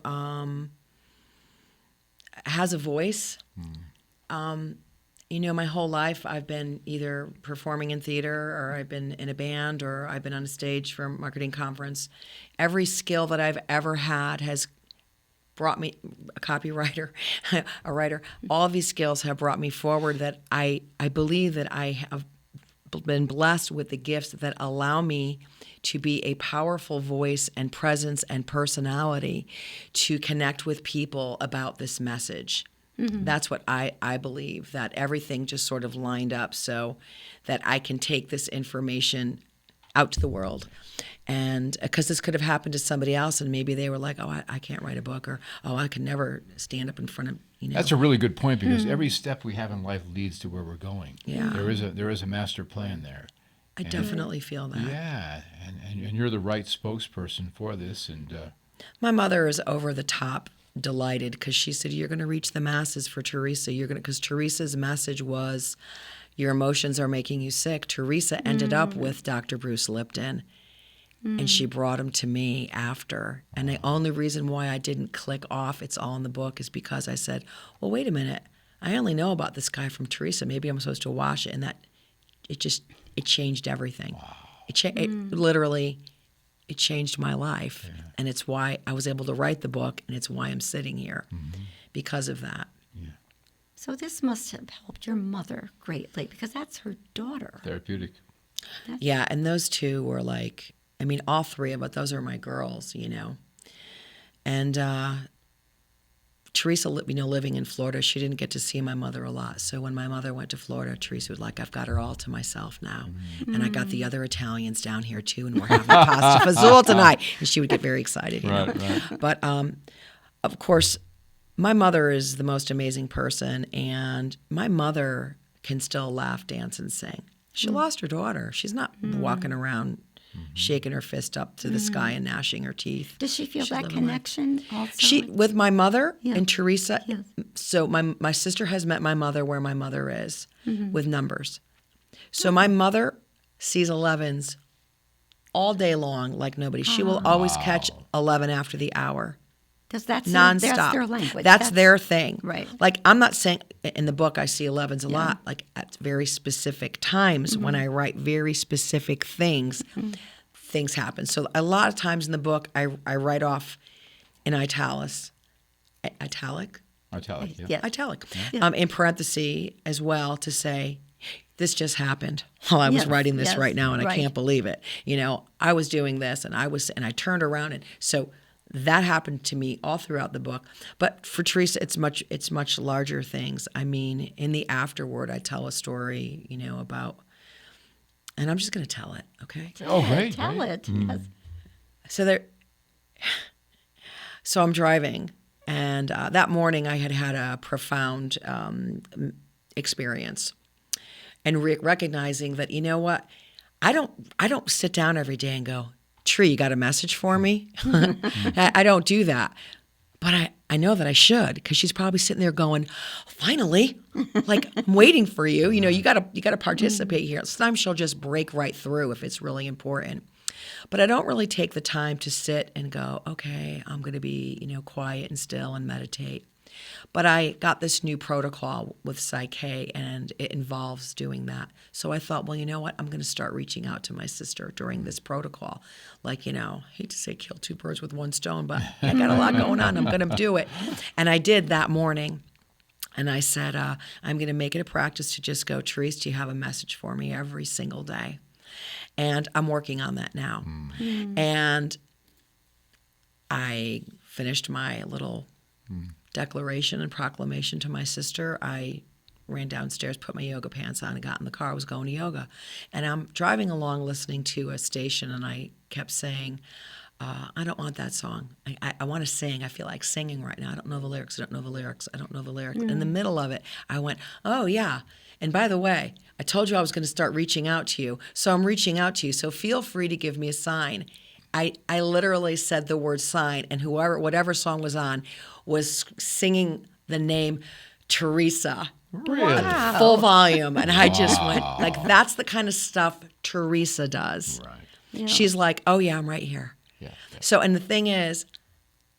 has a voice. You know, my whole life I've been either performing in theater, or I've been in a band, or I've been on a stage for a marketing conference. Every skill that I've ever had has brought me, a copywriter, a writer, all of these skills have brought me forward, that I believe that I have been blessed with the gifts that allow me to be a powerful voice and presence and personality to connect with people about this message. That's what I believe, that everything just sort of lined up so that I can take this information out to the world. And because this could have happened to somebody else, and maybe they were like, oh, I can't write a book, or, oh, I could never stand up in front of, you know. That's a really good point, because every step we have in life leads to where we're going. Yeah. There is a master plan there. I definitely feel that. Yeah, and you're the right spokesperson for this. And My mother is over the top delighted, because she said, you're going to reach the masses for Teresa. Because Teresa's message was, your emotions are making you sick. Teresa ended up with Dr. Bruce Lipton, and she brought him to me after. And the only reason why I didn't click off, it's all in the book, is because I said, well, wait a minute. I only know about this guy from Teresa. Maybe I'm supposed to watch it. And that, it changed everything. Wow. It literally, it changed my life. Yeah. And it's why I was able to write the book, and it's why I'm sitting here, because of that. yeah, So this must have helped your mother greatly, because that's her daughter. therapeutic. Yeah, and those two were like, I mean, all three of it, those are my girls, you know. And Teresa, you know, living in Florida, she didn't get to see my mother a lot. So when my mother went to Florida, Teresa was like, I've got her all to myself now. And I got the other Italians down here too, and we're having pasta fazool tonight. And she would get very excited, you know. Right. But of course, my mother is the most amazing person, and my mother can still laugh, dance, and sing. She lost her daughter. She's not walking around shaking her fist up to the sky and gnashing her teeth. Does she feel She's that living life. connection also? She, with my mother and Teresa, Yes. so my sister has met my mother where my mother is, with numbers. So my mother sees 11s all day long like nobody. She will always catch 11 after the hour. Because that's Nonstop. That's their language. That's their thing. Right. Like, I'm not saying in the book I see 11s a lot. Like, at very specific times when I write very specific things, things happen. So a lot of times in the book I write off in italics. Italic? Italic, yeah. Yeah. Italic. In parentheses as well, to say, this just happened while I was Yes, writing this yes, right now, and I right. can't believe it. I was doing this, and I turned around, and so that happened to me all throughout the book. But for Teresa, it's much larger things. I mean, in the afterword, I tell a story, about, and I'm just going to tell it, okay? Oh, great. Tell great. it. Yes. So I'm driving, and that morning I had a profound experience, and recognizing that, you know what, I don't sit down every day and go, Tree, you got a message for me? I don't do that. But I know that I should, because she's probably sitting there going, finally, like, I'm waiting for you. You gotta participate here. Sometimes she'll just break right through if it's really important. But I don't really take the time to sit and go, okay, I'm going to be, quiet and still and meditate. But I got this new protocol with Psyche, and it involves doing that. So I thought, well, you know what? I'm going to start reaching out to my sister during this protocol. Like, I hate to say kill two birds with one stone, but I got a lot going on. I'm going to do it. And I did that morning. And I said, I'm going to make it a practice to just go, Therese, do you have a message for me every single day? And I'm working on that now. And I finished my little declaration and proclamation to my sister. I ran downstairs, put my yoga pants on, and got in the car. I was going to yoga. And I'm driving along listening to a station, and I kept saying, I don't want that song. I want to sing. I feel like singing right now. I don't know the lyrics. I don't know the lyrics. I don't know the lyrics. In the middle of it, I went, oh, yeah. And by the way, I told you I was going to start reaching out to you. So I'm reaching out to you. So feel free to give me a sign. I literally said the word sign, and whatever song was on was singing the name Teresa. Really? Wow. Full volume. And I just went, like, that's the kind of stuff Teresa does. Right. Yeah. She's like, oh, yeah, I'm right here. Yeah. So, and the thing is,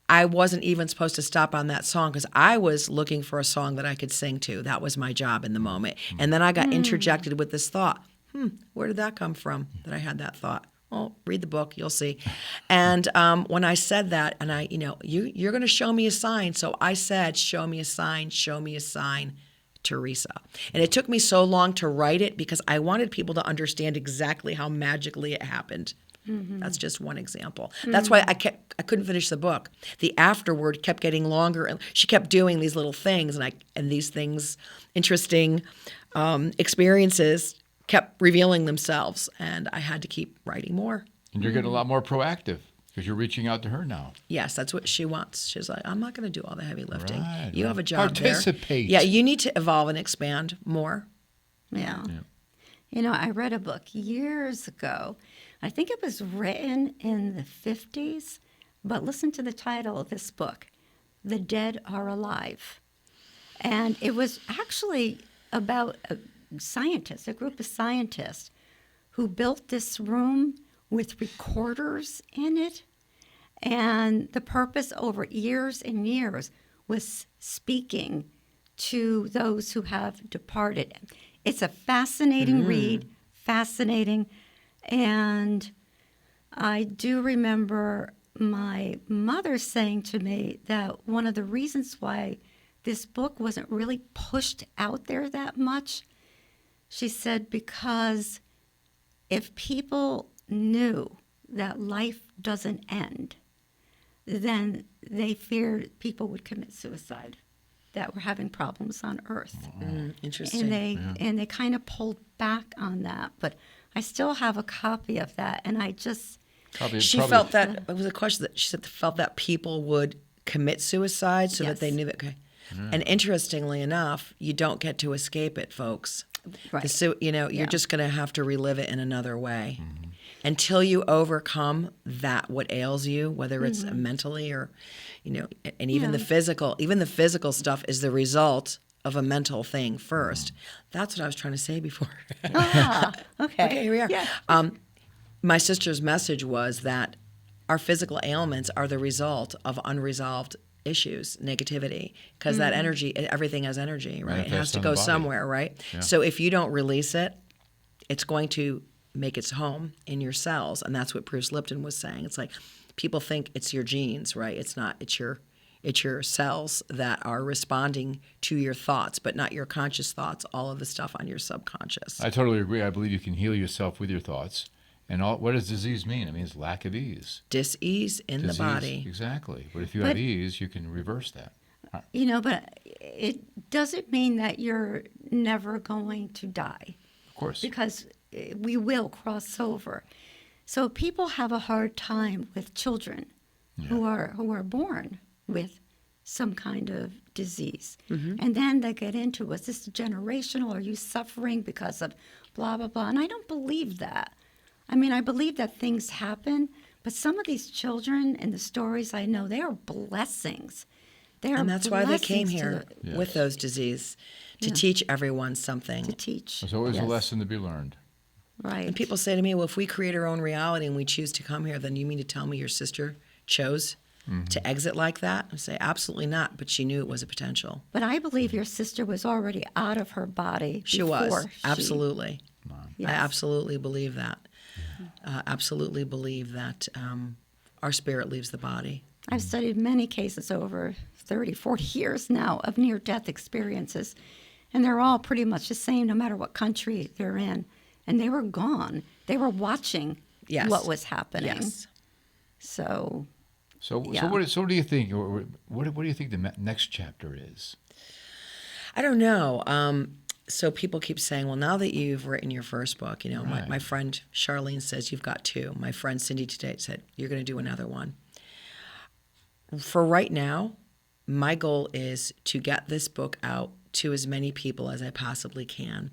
I wasn't even supposed to stop on that song, because I was looking for a song that I could sing to. That was my job in the moment. And then I got interjected with this thought, where did that come from, that I had that thought? Well, read the book, you'll see. And when I said that, and you're going to show me a sign. So I said, show me a sign, Teresa. And it took me so long to write it because I wanted people to understand exactly how magically it happened. That's just one example. That's why I couldn't finish the book. The afterword kept getting longer, and she kept doing these little things, and these things, interesting experiences, kept revealing themselves, and I had to keep writing more. And you're getting a lot more proactive because you're reaching out to her now. Yes, that's what she wants. She's like, I'm not going to do all the heavy lifting. Right, You right. have a job Participate. there. Yeah, you need to evolve and expand more. Yeah. I read a book years ago. I think it was written in the 50s, but listen to the title of this book, The Dead Are Alive. And it was actually about a group of scientists who built this room with recorders in it. And the purpose over years and years was speaking to those who have departed. It's a fascinating read, fascinating. And I do remember my mother saying to me that one of the reasons why this book wasn't really pushed out there that much, she said, because if people knew that life doesn't end, then they feared people would commit suicide, that were having problems on Earth. Interesting. And they kind of pulled back on that. But I still have a copy of that, and I just... Felt that, it was a question that she said, felt that people would commit suicide so that they knew that, okay. And interestingly enough, you don't get to escape it, folks. Right. You're just going to have to relive it in another way. Until you overcome what ails you, whether it's mentally or, and even the physical stuff is the result of a mental thing first. That's what I was trying to say before. Okay. Okay, here we are. Yeah. My sister's message was that our physical ailments are the result of unresolved issues, negativity, because that energy, everything has energy, right? It has to go somewhere, right? Yeah. So if you don't release it, it's going to make its home in your cells, and that's what Bruce Lipton was saying. It's like people think it's your genes, right? It's not. It's your It's your cells that are responding to your thoughts, but not your conscious thoughts, all of the stuff on your subconscious. I totally agree. I believe you can heal yourself with your thoughts. And what does disease mean? It means lack of ease. Dis-ease in the body. Exactly. But if you have ease, you can reverse that. But it doesn't mean that you're never going to die. Of course. Because we will cross over. So people have a hard time with children who are born with some kind of disease. And then they get into, is this generational? Are you suffering because of blah, blah, blah? And I don't believe that. I mean, I believe that things happen, but some of these children and the stories I know, they are blessings. And that's why they came here with those diseases, to teach everyone something. To teach. There's always a lesson to be learned. Right. And people say to me, well, if we create our own reality and we choose to come here, then you mean to tell me your sister chose to exit like that? I say, absolutely not, but she knew it was a potential. But I believe your sister was already out of her body She was, absolutely. Yes. I absolutely believe that. Absolutely believe that our spirit leaves the body. I've studied many cases over 30, 40 years now of near-death experiences, and they're all pretty much the same no matter what country they're in. And they were gone. They were watching what was happening. Yes. So what do you think? What do you think the next chapter is? I don't know. So people keep saying, well, now that you've written your first book, my friend Charlene says you've got 2. My friend Cindy today said you're going to do another one. For right now, my goal is to get this book out to as many people as I possibly can.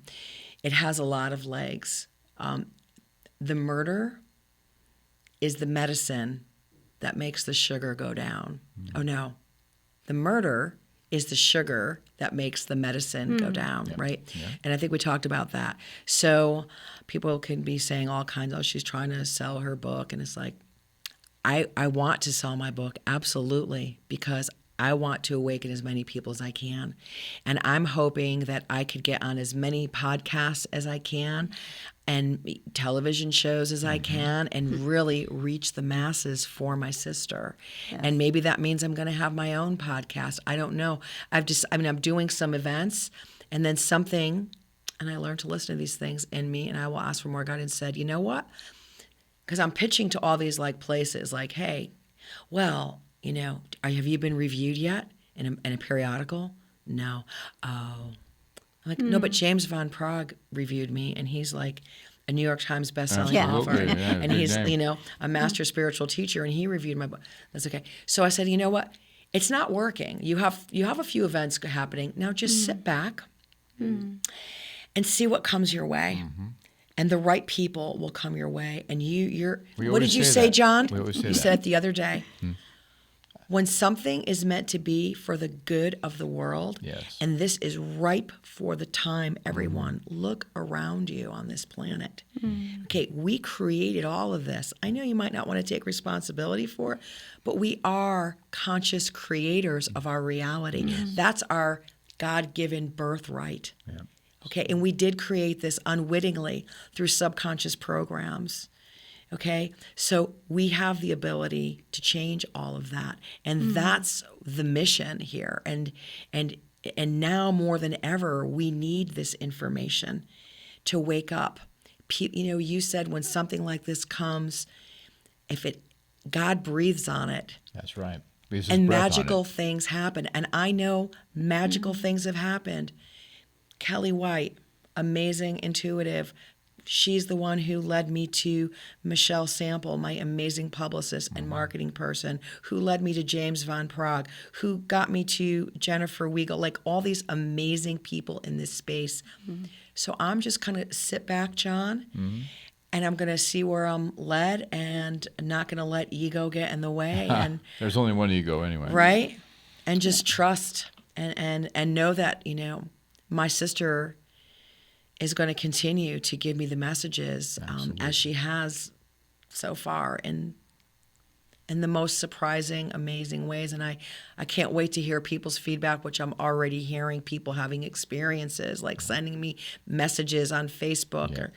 It has a lot of legs. The murder is the medicine that makes the sugar go down. Oh, no. The murder is the sugar that makes the medicine go down, right? Yeah. And I think we talked about that. So people can be saying all kinds of, she's trying to sell her book. And it's like, I want to sell my book, absolutely, because I want to awaken as many people as I can. And I'm hoping that I could get on as many podcasts as I can and television shows as I can and really reach the masses for my sister. Yes. And maybe that means I'm going to have my own podcast. I don't know. I'm doing some events and then something, and I learned to listen to these things in me, and I will ask for more guidance. Said, you know what? Because I'm pitching to all these places like, hey, well, have you been reviewed yet in a periodical? No. Oh. I'm like, no, but James Van Praagh reviewed me, and he's like a New York Times bestselling author. And he's, a master spiritual teacher, and he reviewed my book. That's okay. So I said, you know what? It's not working. You have a few events happening. Now just sit back and see what comes your way. And the right people will come your way. And what did you say, John? We always say you said it the other day. When something is meant to be for the good of the world, and this is ripe for the time, everyone, look around you on this planet. Okay, we created all of this. I know you might not want to take responsibility for it, but we are conscious creators of our reality. That's our God-given birthright. Yeah. Okay, and we did create this unwittingly through subconscious programs. Okay, so we have the ability to change all of that, and that's the mission here. And now more than ever, we need this information to wake up. You said when something like this comes, God breathes on it. That's right. And magical things happen. And I know magical things have happened. Kelly White, amazing intuitive. She's the one who led me to Michelle Sample, my amazing publicist and marketing person, who led me to James Van Praagh, who got me to Jennifer Weigel, like all these amazing people in this space. So I'm just going to sit back, John, and I'm going to see where I'm led and not going to let ego get in the way. And there's only one ego anyway. Right? And just trust and know that, my sister is going to continue to give me the messages as she has so far in the most surprising, amazing ways. And I can't wait to hear people's feedback, which I'm already hearing, people having experiences, like sending me messages on Facebook.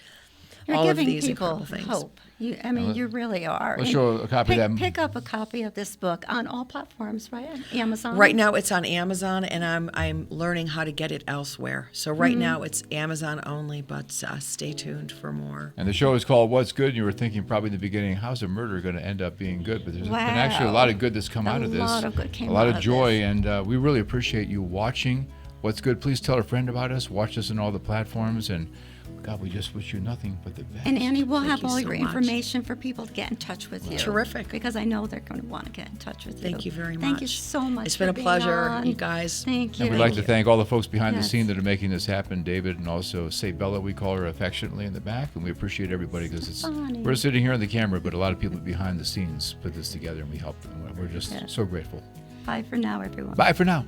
You're all of giving these people incredible things. hope. You really are. Let's And show a copy of that. Pick up a copy of this book on all platforms, right? Amazon. Right now it's on Amazon, and I'm learning how to get it elsewhere. So right now it's Amazon only, but stay tuned for more. And the show is called What's Good? And you were thinking probably in the beginning, how's a murder going to end up being good? But there's been actually a lot of good that's come out of this. A lot of good came A lot out of joy, and we really appreciate you watching What's Good. Please tell a friend about us. Watch us on all the platforms, and God, we just wish you nothing but the best. And Annie, we'll have you all so your much. information for people to get in touch with you. Terrific. Because I know they're going to want to get in touch with you. Thank you very much. Thank you so much. It's been for a being pleasure, on. you guys. Thank you. And we'd like to thank all the folks behind the Yes. scene that are making this happen, David, and also Sabella, we call her affectionately in the back, and we appreciate everybody because Funny. we're sitting here on the camera, but a lot of people behind the scenes put this together and we help them. We're just so grateful. Bye for now, everyone. Bye for now.